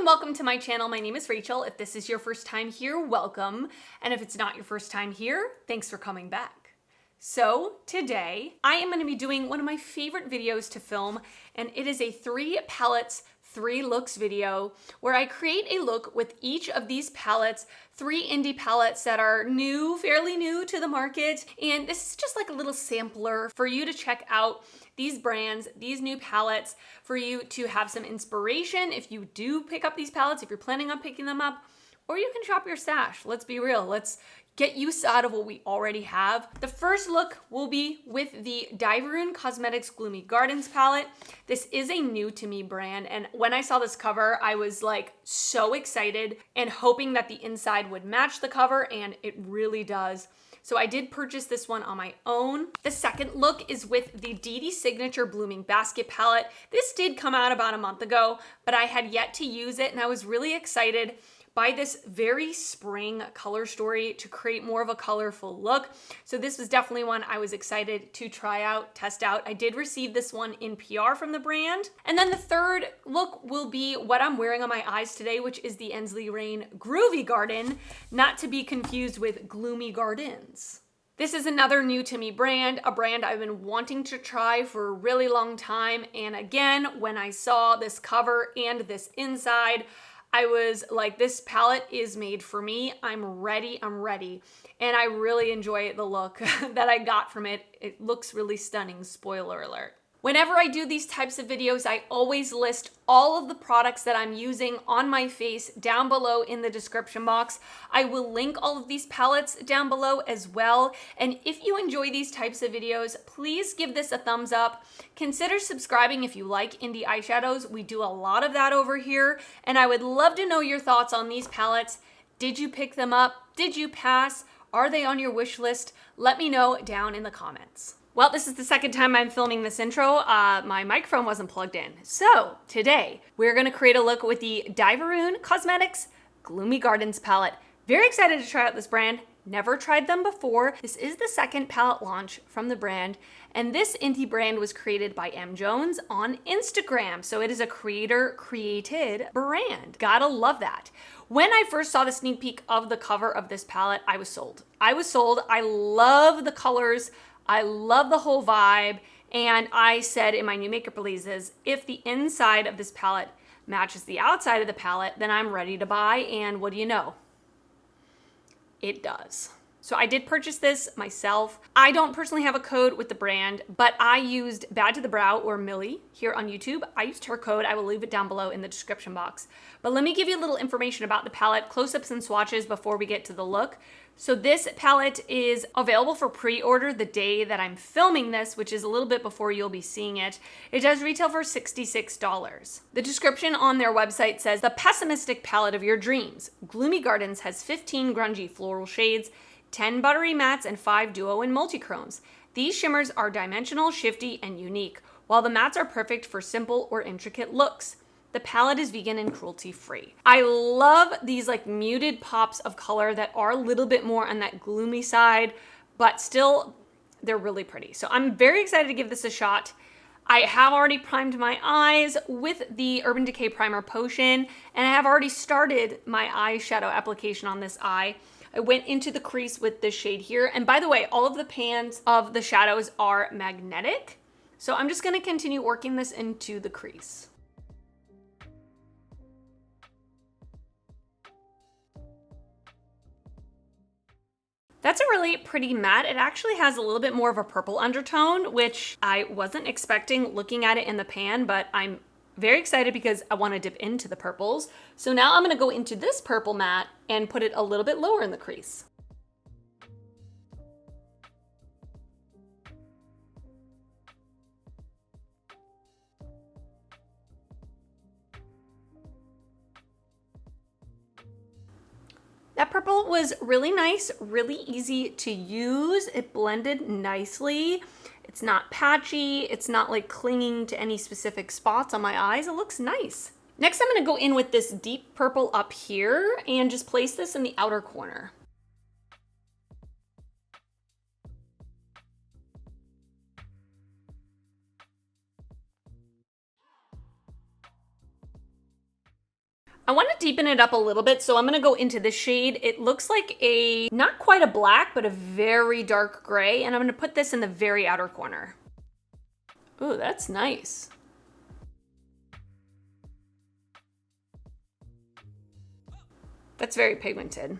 and welcome to my channel. My name is Rachel. If this is your first time here, welcome. And if it's not your first time here, thanks for coming back. So today I am going to be doing one of my favorite videos to film, and it is a 3 palettes, 3 looks video where I create a look with each of these palettes, 3 indie palettes that are new, fairly new to the market. And this is just like a little sampler for you to check out these brands, these new palettes, for you to have some inspiration if you do pick up these palettes, if you're planning on picking them up, or you can shop your stash. Let's be real. Let's get use out of what we already have. The first look will be with the Dieverune Cosmetics Gloomy Gardens palette. This is a new to me brand, and when I saw this cover, I was like so excited and hoping that the inside would match the cover, and it really does. So I did purchase this one on my own. The second look is with the Dede Signature Blooming Basket palette. This did come out about a month ago, but I had yet to use it, and I was really excited by this very spring color story to create more of a colorful look. So this was definitely one I was excited to try out, test out. I did receive this one in PR from the brand. And then the third look will be what I'm wearing on my eyes today, which is the Ensley Groovy Garden, not to be confused with Gloomy Gardens. This is another new to me brand, a brand I've been wanting to try for a really long time. And again, when I saw this cover and this inside, I was like, this palette is made for me. I'm ready. And I really enjoy the look that I got from it. It looks really stunning, spoiler alert. Whenever I do these types of videos, I always list all of the products that I'm using on my face down below in the description box. I will link all of these palettes down below as well. And if you enjoy these types of videos, please give this a thumbs up. Consider subscribing if you like indie eyeshadows. We do a lot of that over here. And I would love to know your thoughts on these palettes. Did you pick them up? Did you pass? Are they on your wish list? Let me know down in the comments. Well, this is the second time I'm filming this intro. My microphone wasn't plugged in. So today we're gonna create a look with the Dieverune Cosmetics Gloomy Gardens palette. Very excited to try out this brand. Never tried them before. This is the second palette launch from the brand, and this indie brand was created by M. Jones on Instagram. So it is a creator-created brand. Gotta love that. When I first saw the sneak peek of the cover of this palette, I was sold. I love the colors. I love the whole vibe, and I said in my new makeup releases, if the inside of this palette matches the outside of the palette, then I'm ready to buy, and what do you know? It does. So I did purchase this myself. I don't personally have a code with the brand, but I used Bad to the Brow, or Millie, here on YouTube. I used her code. I will leave it down below in the description box. But let me give you a little information about the palette, close-ups and swatches before we get to the look. So this palette is available for pre-order the day that I'm filming this, which is a little bit before you'll be seeing it. It does retail for $66. The description on their website says, the pessimistic palette of your dreams. Gloomy Gardens has 15 grungy floral shades, 10 buttery mattes, and 5 duo and multi-chromes. These shimmers are dimensional, shifty, and unique, while the mattes are perfect for simple or intricate looks. The palette is vegan and cruelty-free. I love these like muted pops of color that are a little bit more on that gloomy side, but still they're really pretty. So I'm very excited to give this a shot. I have already primed my eyes with the Urban Decay Primer Potion, and I have already started my eyeshadow application on this eye. I went into the crease with this shade here. And by the way, all of the pans of the shadows are magnetic. So I'm just gonna continue working this into the crease. That's a really pretty matte. It actually has a little bit more of a purple undertone, which I wasn't expecting looking at it in the pan, but I'm very excited because I want to dip into the purples. So now I'm going to go into this purple matte and put it a little bit lower in the crease. That purple was really nice, really easy to use. It blended nicely. It's not patchy. It's not like clinging to any specific spots on my eyes. It looks nice. Next, I'm gonna go in with this deep purple up here and just place this in the outer corner. I want to deepen it up a little bit, so I'm going to go into this shade. It looks like a, not quite a black, but a very dark gray, and I'm going to put this in the very outer corner. Ooh, that's nice. That's very pigmented.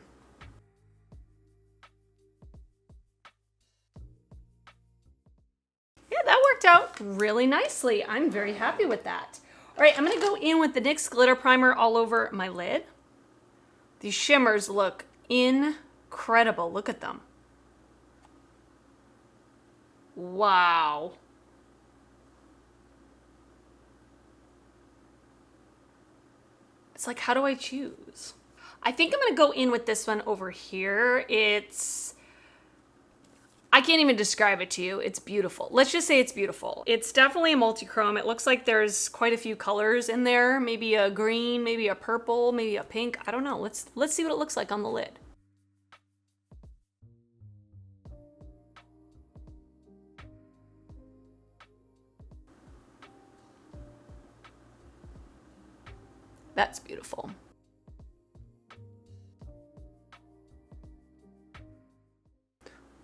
Yeah, that worked out really nicely. I'm very happy with that. All right, I'm gonna go in with the NYX Glitter Primer all over my lid. These shimmers look incredible. Look at them. Wow. It's like, how do I choose? I think I'm gonna go in with this one over here. I can't even describe it to you. It's beautiful. Let's just say it's beautiful. It's definitely a multi-chrome. It looks like there's quite a few colors in there. Maybe a green, maybe a purple, maybe a pink. I don't know. Let's see what it looks like on the lid. That's beautiful.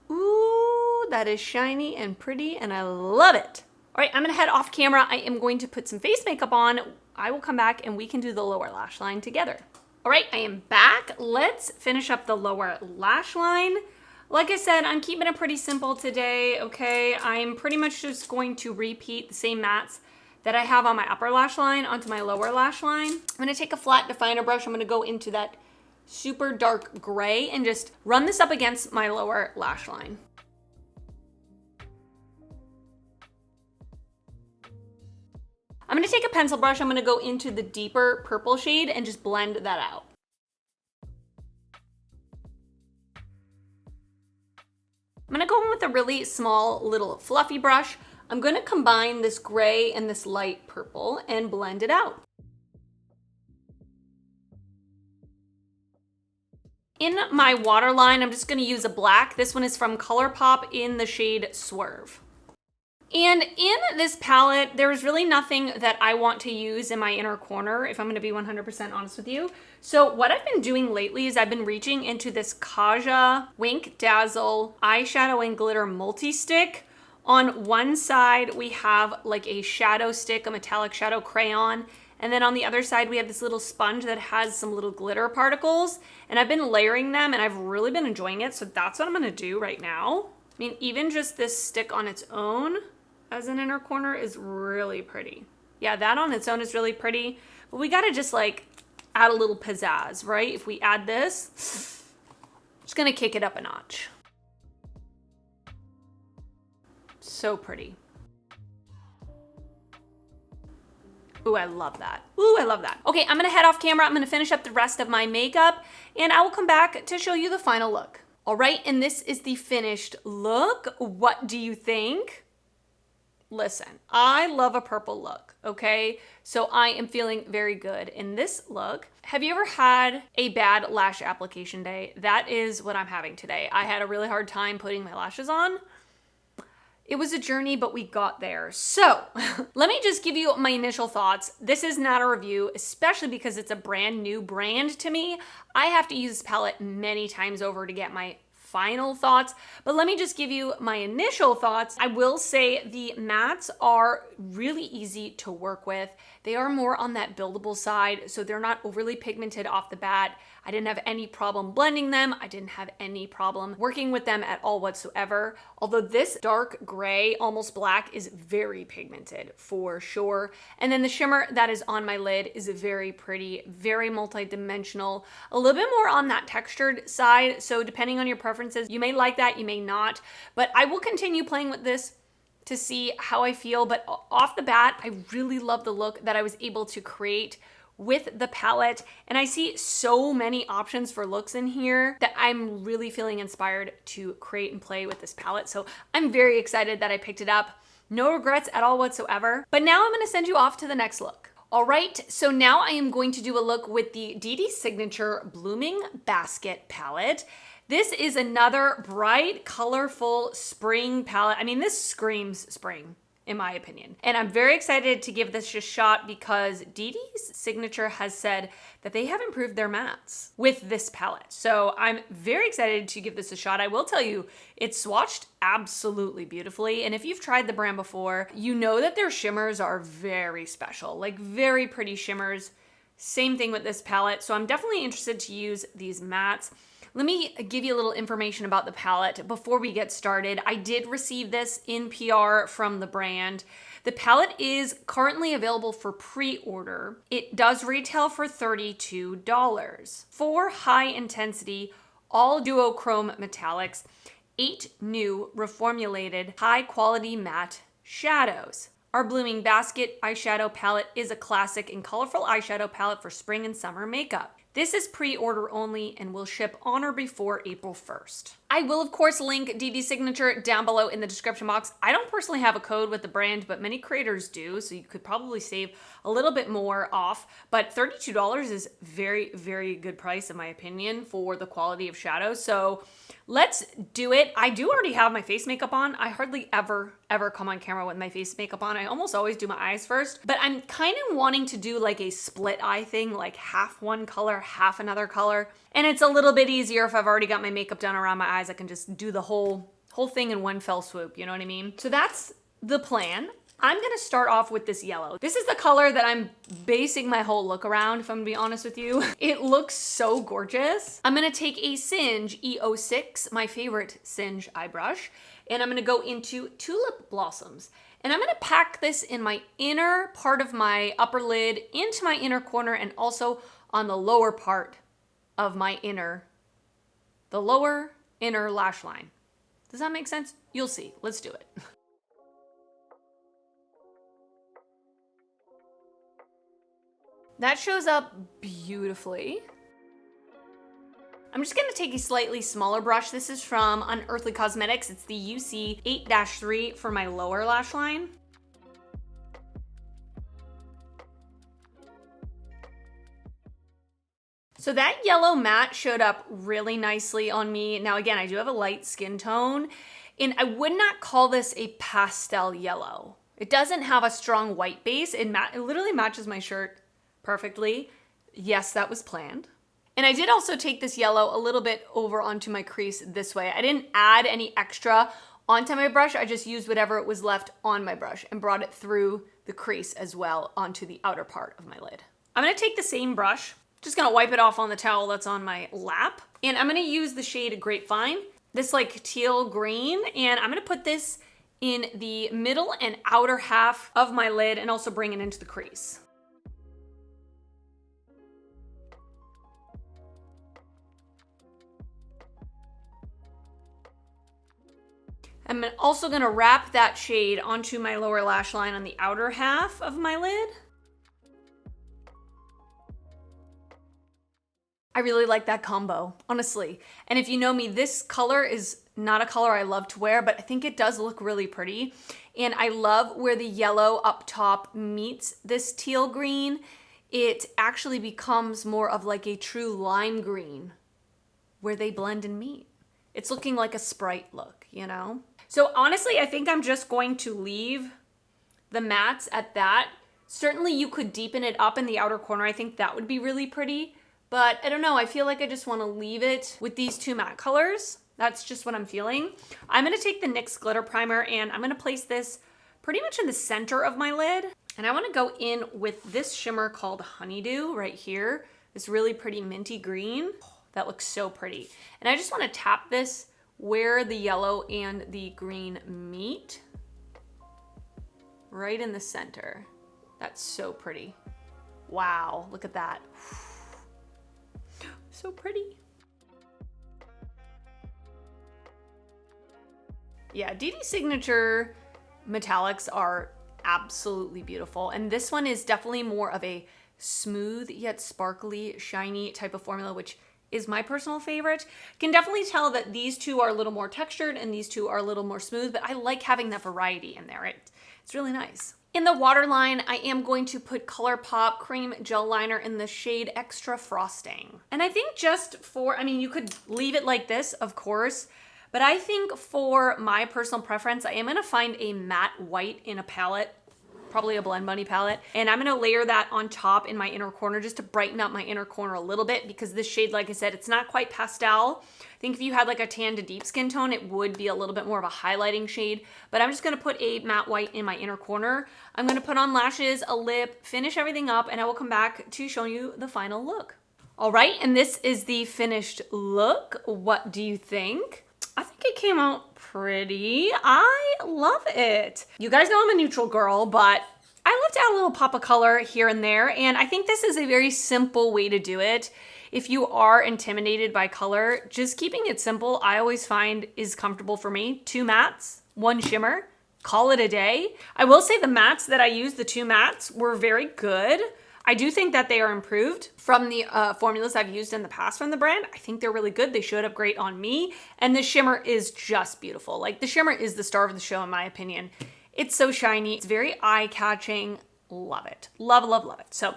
Ooh, that is shiny and pretty, and I love it. All right, I'm gonna head off camera. I am going to put some face makeup on. I will come back and we can do the lower lash line together. All right, I am back. Let's finish up the lower lash line. Like I said, I'm keeping it pretty simple today, okay? I'm pretty much just going to repeat the same mattes that I have on my upper lash line onto my lower lash line. I'm gonna take a flat definer brush. I'm gonna go into that super dark gray and just run this up against my lower lash line. I'm gonna take a pencil brush. I'm gonna go into the deeper purple shade and just blend that out. I'm gonna go in with a really small little fluffy brush. I'm gonna combine this gray and this light purple and blend it out. In my waterline, I'm just gonna use a black. This one is from ColourPop in the shade Swerve. And in this palette, there's really nothing that I want to use in my inner corner, if I'm gonna be 100% honest with you. So what I've been doing lately is I've been reaching into this Kaja Wink Dazzle Eyeshadow and Glitter Multi-Stick. On one side, we have like a shadow stick, a metallic shadow crayon. And then on the other side, we have this little sponge that has some little glitter particles. And I've been layering them and I've really been enjoying it. So that's what I'm gonna do right now. I mean, even just this stick on its own as an inner corner is really pretty. Yeah, that on its own is really pretty. But we gotta just like add a little pizzazz, right? If we add this, it's gonna kick it up a notch. So pretty. Ooh, I love that. Ooh, I love that. Okay, I'm gonna head off camera. I'm gonna finish up the rest of my makeup and I will come back to show you the final look. All right, and this is the finished look. What do you think? Listen, I love a purple look, okay? So I am feeling very good in this look. Have you ever had a bad lash application day? That is what I'm having today. I had a really hard time putting my lashes on. It was a journey, but we got there. So let me just give you my initial thoughts. This is not a review, especially because it's a brand new brand to me. I have to use this palette many times over to get my final thoughts, but let me just give you my initial thoughts. I will say the mattes are really easy to work with. They are more on that buildable side, so they're not overly pigmented off the bat. I didn't have any problem blending them. I didn't have any problem working with them at all whatsoever. Although this dark gray, almost black, is very pigmented for sure. And then the shimmer that is on my lid is very pretty, very multi-dimensional, a little bit more on that textured side. So depending on your preferences, you may like that, you may not, but I will continue playing with this to see how I feel. But off the bat, I really love the look that I was able to create with the palette, and I see so many options for looks in here that I'm really feeling inspired to create and play with this palette. So I'm very excited that I picked it up. No regrets at all whatsoever. But now I'm gonna send you off to the next look. All right, so now I am going to do a look with the Dede Signature Blooming Basket palette. This is another bright, colorful spring palette. I mean, this screams spring. in my opinion. And I'm very excited to give this a shot because Dede's Signature has said that they have improved their mattes with this palette. So I'm very excited to give this a shot. I will tell you, it's swatched absolutely beautifully. And if you've tried the brand before, you know that their shimmers are very special, like very pretty shimmers. Same thing with this palette. So I'm definitely interested to use these mattes. Let me give you a little information about the palette before we get started. I did receive this in PR from the brand. The palette is currently available for pre-order. It does retail for $32. 4 high intensity, all duochrome metallics, 8 new reformulated high quality matte shadows. Our Blooming Basket eyeshadow palette is a classic and colorful eyeshadow palette for spring and summer makeup. This is pre-order only and will ship on or before April 1st. I will of course link Dede's Signature down below in the description box. I don't personally have a code with the brand, but many creators do, so you could probably save a little bit more off. But $32 is very, very good price in my opinion for the quality of shadows. So let's do it. I do already have my face makeup on. I hardly ever come on camera with my face makeup on. I almost always do my eyes first, but I'm kind of wanting to do like a split eye thing, like half one color, half another color. And it's a little bit easier if I've already got my makeup done around my eyes. I can just do the whole thing in one fell swoop, you know what I mean? So that's the plan. I'm gonna start off with this yellow. This is the color that I'm basing my whole look around, if I'm gonna be honest with you. It looks so gorgeous. I'm gonna take a Singe E06, my favorite Singe eye brush, and I'm gonna go into Tulip Blossoms. And I'm gonna pack this in my inner part of my upper lid, into my inner corner, and also on the lower part of my the lower inner lash line. Does that make sense? You'll see. Let's do it. That shows up beautifully. I'm just gonna take a slightly smaller brush. This is from Unearthly Cosmetics. It's the UC 8-3 for my lower lash line. So that yellow matte showed up really nicely on me. Now again, I do have a light skin tone, and I would not call this a pastel yellow. It doesn't have a strong white base. It literally matches my shirt perfectly. Yes, that was planned. And I did also take this yellow a little bit over onto my crease this way. I didn't add any extra onto my brush. I just used whatever it was left on my brush and brought it through the crease as well onto the outer part of my lid. I'm gonna take the same brush, just gonna wipe it off on the towel that's on my lap. And I'm gonna use the shade Grapevine, this like teal green, and I'm gonna put this in the middle and outer half of my lid and also bring it into the crease. I'm also gonna wrap that shade onto my lower lash line on the outer half of my lid. I really like that combo, honestly. And if you know me, this color is not a color I love to wear, but I think it does look really pretty. And I love where the yellow up top meets this teal green. It actually becomes more of like a true lime green where they blend and meet. It's looking like a Sprite look, you know? So honestly, I think I'm just going to leave the mattes at that. Certainly you could deepen it up in the outer corner. I think that would be really pretty, but I don't know. I feel like I just want to leave it with these two matte colors. That's just what I'm feeling. I'm going to take the NYX Glitter Primer and I'm going to place this pretty much in the center of my lid. And I want to go in with this shimmer called Honeydew right here. This really pretty minty green. That looks so pretty. And I just want to tap this where the yellow and the green meet, right in the center. That's so pretty. Wow, look at that. So pretty. Yeah, Dede's Signature metallics are absolutely beautiful. And this one is definitely more of a smooth yet sparkly, shiny type of formula, which is my personal favorite. Can definitely tell that these two are a little more textured and these two are a little more smooth, but I like having that variety in there. It's really nice. In the waterline, I am going to put ColourPop Cream Gel Liner in the shade Extra Frosting. And I think just for, I mean, you could leave it like this, of course, But I think for my personal preference, I am gonna find a matte white in a palette, probably a Blend Bunny palette. And I'm gonna layer that on top in my inner corner just to brighten up my inner corner a little bit, because this shade, like I said, it's not quite pastel. I think if you had like a tan to deep skin tone, it would be a little bit more of a highlighting shade, but I'm just gonna put a matte white in my inner corner. I'm gonna put on lashes, a lip, finish everything up, and I will come back to show you the final look. All right, and this is the finished look. What do you think? I think it came out pretty. I love it. You guys know I'm a neutral girl, but I love to add a little pop of color here and there, and I think this is a very simple way to do it. If you are intimidated by color, just keeping it simple, I always find is comfortable for me. 2 mattes, 1 shimmer, call it a day. I will say the mattes that I used, the 2 mattes, were very good. I do think that they are improved from the formulas I've used in the past from the brand. I think they're really good. They showed up great on me. And the shimmer is just beautiful. Like, the shimmer is the star of the show in my opinion. It's so shiny. It's very eye-catching. Love it. Love, love, love it. So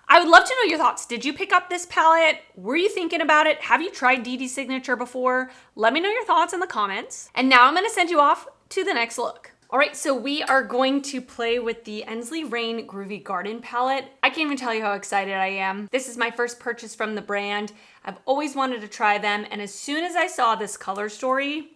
I would love to know your thoughts. Did you pick up this palette? Were you thinking about it? Have you tried Dede's Signature before? Let me know your thoughts in the comments. And now I'm gonna send you off to the next look. All right, so we are going to play with the Ensley Rain Groovy Garden palette. I can't even tell you how excited I am. This is my first purchase from the brand. I've always wanted to try them, and as soon as I saw this color story,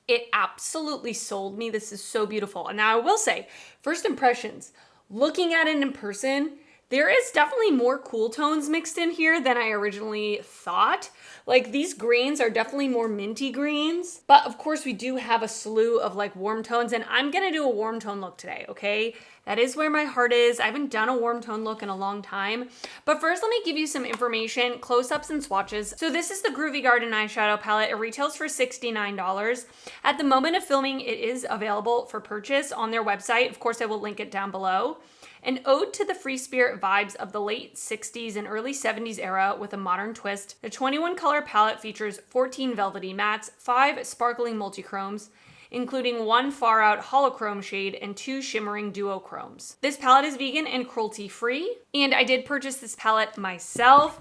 it absolutely sold me. This is so beautiful. And now I will say, first impressions, looking at it in person, there is definitely more cool tones mixed in here than I originally thought. Like, these greens are definitely more minty greens, but of course we do have a slew of like warm tones, and I'm gonna do a warm tone look today, okay? That is where my heart is. I haven't done a warm tone look in a long time. But first, let me give you some information, close-ups and swatches. So this is the Groovy Garden eyeshadow palette. It retails for $69. At the moment of filming, it is available for purchase on their website. Of course, I will link it down below. An ode to the free spirit vibes of the late 60s and early 70s era with a modern twist. The 21 color palette features 14 velvety mattes, 5 sparkling multichromes, including 1 far out holochrome shade and 2 shimmering duochromes. This palette is vegan and cruelty free, and I did purchase this palette myself.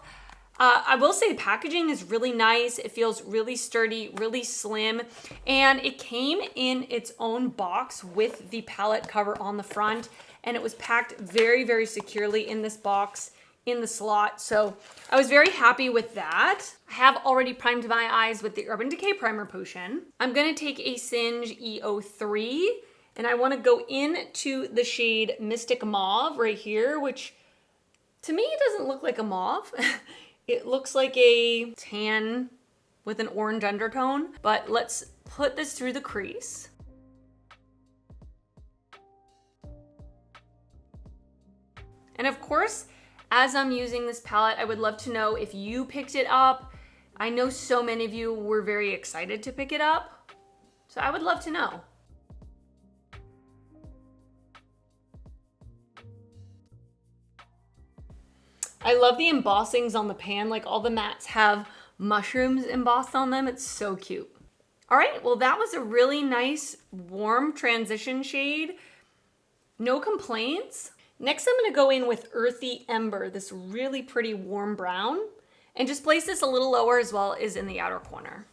I will say the packaging is really nice. It feels really sturdy, really slim, and it came in its own box with the palette cover on the front, and it was packed very, very securely in this box in the slot. So I was very happy with that. I have already primed my eyes with the Urban Decay Primer Potion. I'm gonna take a Singe EO3, and I wanna go into the shade Mystic Mauve right here, which to me it doesn't look like a mauve. It looks like a tan with an orange undertone, but let's put this through the crease. And of course, as I'm using this palette, I would love to know if you picked it up. I know so many of you were very excited to pick it up, so I would love to know. I love the embossings on the pan. Like, all the mattes have mushrooms embossed on them. It's so cute. All right, well, that was a really nice warm transition shade. No complaints. Next, I'm gonna go in with Earthy Ember, this really pretty warm brown, and just place this a little lower as well as in the outer corner.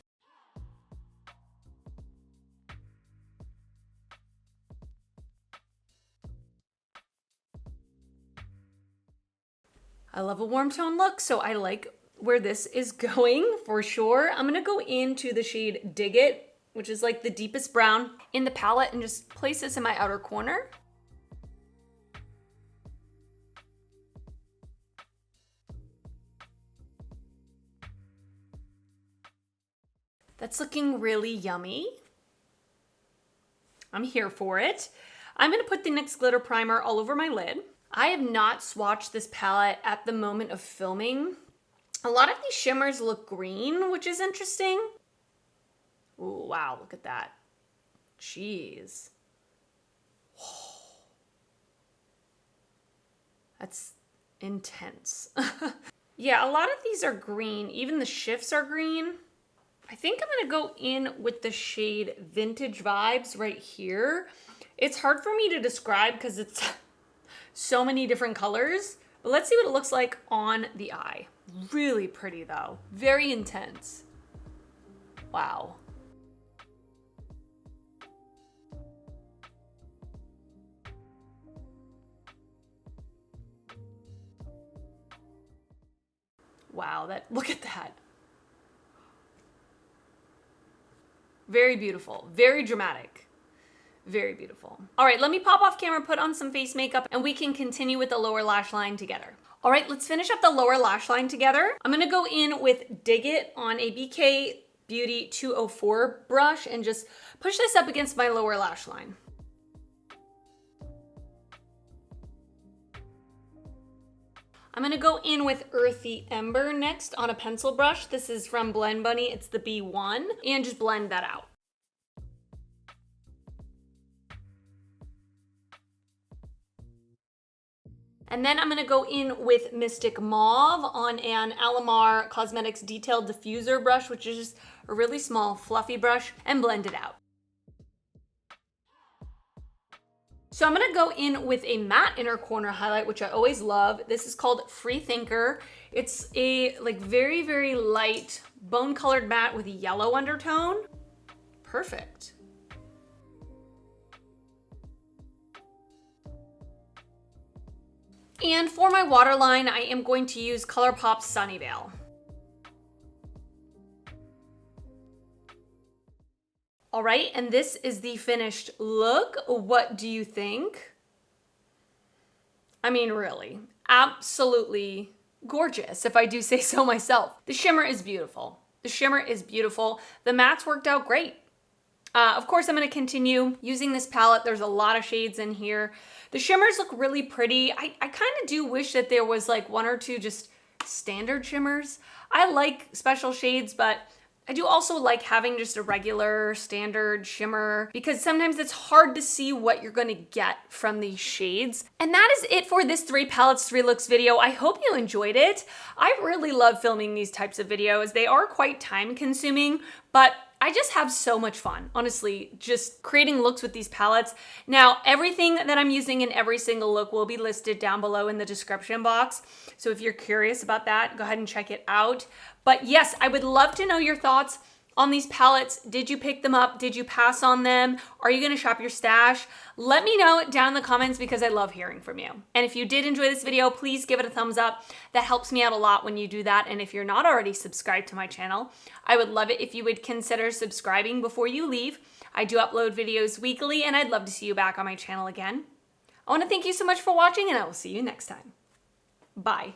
I love a warm tone look, so I like where this is going for sure. I'm gonna go into the shade Dig It, which is like the deepest brown in the palette, and just place this in my outer corner. That's looking really yummy. I'm here for it. I'm gonna put the NYX Glitter Primer all over my lid. I have not swatched this palette at the moment of filming. A lot of these shimmers look green, which is interesting. Ooh, wow, look at that. Jeez. Whoa. That's intense. Yeah, a lot of these are green. Even the shifts are green. I think I'm gonna go in with the shade Vintage Vibes right here. It's hard for me to describe because it's so many different colors, but let's see what it looks like on the eye. Really pretty though, very intense. Wow. Wow, look at that. Very beautiful, very dramatic, very beautiful. All right, let me pop off camera, put on some face makeup, and we can continue with the lower lash line together. All right, let's finish up the lower lash line together. I'm gonna go in with Dig It on a BK Beauty 204 brush and just push this up against my lower lash line. I'm gonna go in with Earthy Ember next on a pencil brush. This is from Blend Bunny, it's the B1, and just blend that out. And then I'm gonna go in with Mystic Mauve on an Alamar Cosmetics Detailed Diffuser brush, which is just a really small fluffy brush, and blend it out. So I'm gonna go in with a matte inner corner highlight, which I always love. This is called Free Thinker. It's a like very, very light bone colored matte with a yellow undertone. Perfect. And for my waterline, I am going to use ColourPop Sunnyvale. All right, and this is the finished look. What do you think? I mean, really, absolutely gorgeous, if I do say so myself. The shimmer is beautiful. The shimmer is beautiful. The mattes worked out great. Of course, I'm gonna continue using this palette. There's a lot of shades in here. The shimmers look really pretty. I kind of do wish that there was like one or two just standard shimmers. I like special shades, but I do also like having just a regular standard shimmer because sometimes it's hard to see what you're gonna get from these shades. And that is it for this 3 palettes, 3 looks video. I hope you enjoyed it. I really love filming these types of videos. They are quite time consuming, but I just have so much fun, honestly, just creating looks with these palettes. Now, everything that I'm using in every single look will be listed down below in the description box. So if you're curious about that, go ahead and check it out. But yes, I would love to know your thoughts on these palettes. Did you pick them up? Did you pass on them? Are you gonna shop your stash? Let me know down in the comments because I love hearing from you. And if you did enjoy this video, please give it a thumbs up. That helps me out a lot when you do that. And if you're not already subscribed to my channel, I would love it if you would consider subscribing before you leave. I do upload videos weekly and I'd love to see you back on my channel again. I wanna thank you so much for watching and I will see you next time. Bye.